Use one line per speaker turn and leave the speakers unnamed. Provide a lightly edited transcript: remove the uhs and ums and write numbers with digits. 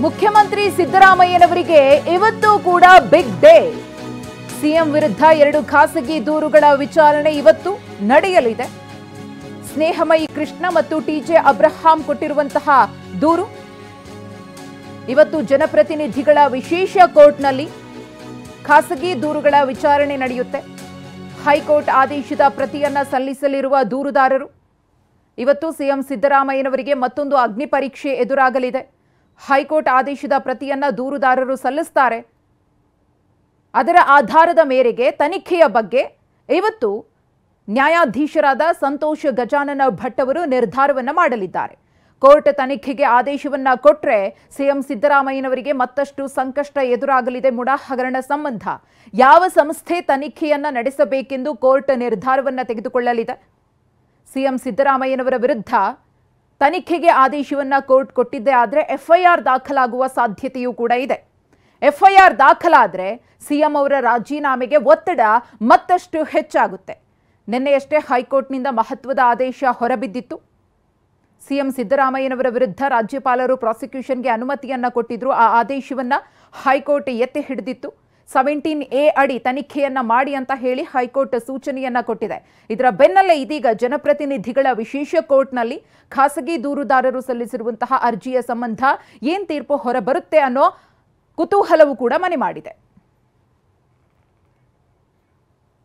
ಮುಖ್ಯಮಂತ್ರಿ ಸಿದ್ದರಾಮಯ್ಯನವರಿಗೆ ಇವತ್ತು ಕೂಡ ಬಿಗ್ ಡೇ. ಸಿಎಂ ವಿರುದ್ಧ 2 ಖಾಸಗಿ ದೂರುಗಳ ವಿಚಾರಣೆ ಇವತ್ತು ನಡೆಯಲಿದೆ. ಸ್ನೇಹಮಯಿ ಕೃಷ್ಣ ಮತ್ತು ಟಿಜೆ ಅಬ್ರಹಾಂ ಕೊಟ್ಟಿರುವಂತಹ ದೂರು ಇವತ್ತು ಜನಪ್ರತಿನಿಧಿಗಳ ವಿಶೇಷ ಕೋರ್ಟ್ನಲ್ಲಿ ಖಾಸಗಿ ದೂರುಗಳ ವಿಚಾರಣೆ ನಡೆಯುತ್ತೆ. ಹೈಕೋರ್ಟ್ ಆದೇಶದ ಪ್ರತಿಯನ್ನ ಸಲ್ಲಿಸಲಿರುವ ದೂರುದಾರರು ಇವತ್ತು ಸಿಎಂ ಸಿದ್ದರಾಮಯ್ಯನವರಿಗೆ ಮತ್ತೊಂದು ಅಗ್ನಿ ಪರೀಕ್ಷೆ ಎದುರಾಗಲಿದೆ. ಹೈಕೋರ್ಟ್ ಆದೇಶದ ಪ್ರತಿಯನ್ನ ದೂರುದಾರರು ಸಲ್ಲಿಸುತ್ತಾರೆ. ಅದರ ಆಧಾರದ ಮೇರೆಗೆ ತನಿಖೆಯ ಬಗ್ಗೆ ಇವತ್ತು ನ್ಯಾಯಾಧೀಶರಾದ ಸಂತೋಷ್ ಗಜಾನನ ಭಟ್ ಅವರು ನಿರ್ಧಾರವನ್ನು ಮಾಡಲಿದ್ದಾರೆ. ಕೋರ್ಟ್ ತನಿಖೆಗೆ ಆದೇಶವನ್ನ ಕೊಟ್ಟರೆ ಸಿಎಂ ಸಿದ್ದರಾಮಯ್ಯನವರಿಗೆ ಮತ್ತಷ್ಟು ಸಂಕಷ್ಟ ಎದುರಾಗಲಿದೆ. ಮುಡಾ ಹಗರಣ ಸಂಬಂಧ ಯಾವ ಸಂಸ್ಥೆ ತನಿಖೆಯನ್ನ ನಡೆಸಬೇಕೆಂದು ಕೋರ್ಟ್ ನಿರ್ಧಾರವನ್ನ ತೆಗೆದುಕೊಳ್ಳಲಿದೆ. ಸಿಎಂ ಸಿದ್ದರಾಮಯ್ಯನವರ ವಿರುದ್ಧ ತನಿಖೆಗೆ ಆದೇಶವನ್ನ ಕೋರ್ಟ್ ಕೊಟ್ಟಿದ್ದೇ ಆದರೆ ಎಫ್ಐಆರ್ ದಾಖಲಾಗುವ ಸಾಧ್ಯತೆಯೂ ಕೂಡ ಇದೆ. ಎಫ್ಐಆರ್ ದಾಖಲಾದರೆ ಸಿಎಂ ಅವರ ರಾಜೀನಾಮೆಗೆ ಒತ್ತಡ ಮತ್ತಷ್ಟು ಹೆಚ್ಚಾಗುತ್ತೆ. ನಿನ್ನೆಯಷ್ಟೇ ಹೈಕೋರ್ಟ್ನಿಂದ ಮಹತ್ವದ ಆದೇಶ ಹೊರಬಿದ್ದಿತ್ತು. ಸಿಎಂ ಸಿದ್ದರಾಮಯ್ಯನವರ ವಿರುದ್ಧ ರಾಜ್ಯಪಾಲರು ಪ್ರಾಸಿಕ್ಯೂಷನ್ಗೆ ಅನುಮತಿಯನ್ನ ಕೊಟ್ಟಿದ್ರು. ಆ ಆದೇಶವನ್ನ ಹೈಕೋರ್ಟ್ ಎತ್ತಿ ಹಿಡಿದಿತ್ತು. 17A ಅಡಿ ತನಿಖೆಯನ್ನ ಮಾಡಿ ಅಂತ ಹೇಳಿ ಹೈಕೋರ್ಟ್ ಸೂಚನೆಯನ್ನ ಕೊಟ್ಟಿದೆ. ಇದರ ಬೆನ್ನಲ್ಲೇ ಇದೀಗ ಜನಪ್ರತಿನಿಧಿಗಳ ವಿಶೇಷ ಕೋರ್ಟ್ನಲ್ಲಿ ಖಾಸಗಿ ದೂರುದಾರರು ಸಲ್ಲಿಸಿರುವಂತಹ ಅರ್ಜಿಯ ಸಂಬಂಧ ಏನ್ ತೀರ್ಪು ಹೊರಬರುತ್ತೆ ಅನ್ನೋ ಕುತೂಹಲವೂ ಕೂಡ ಮನೆ ಮಾಡಿದೆ.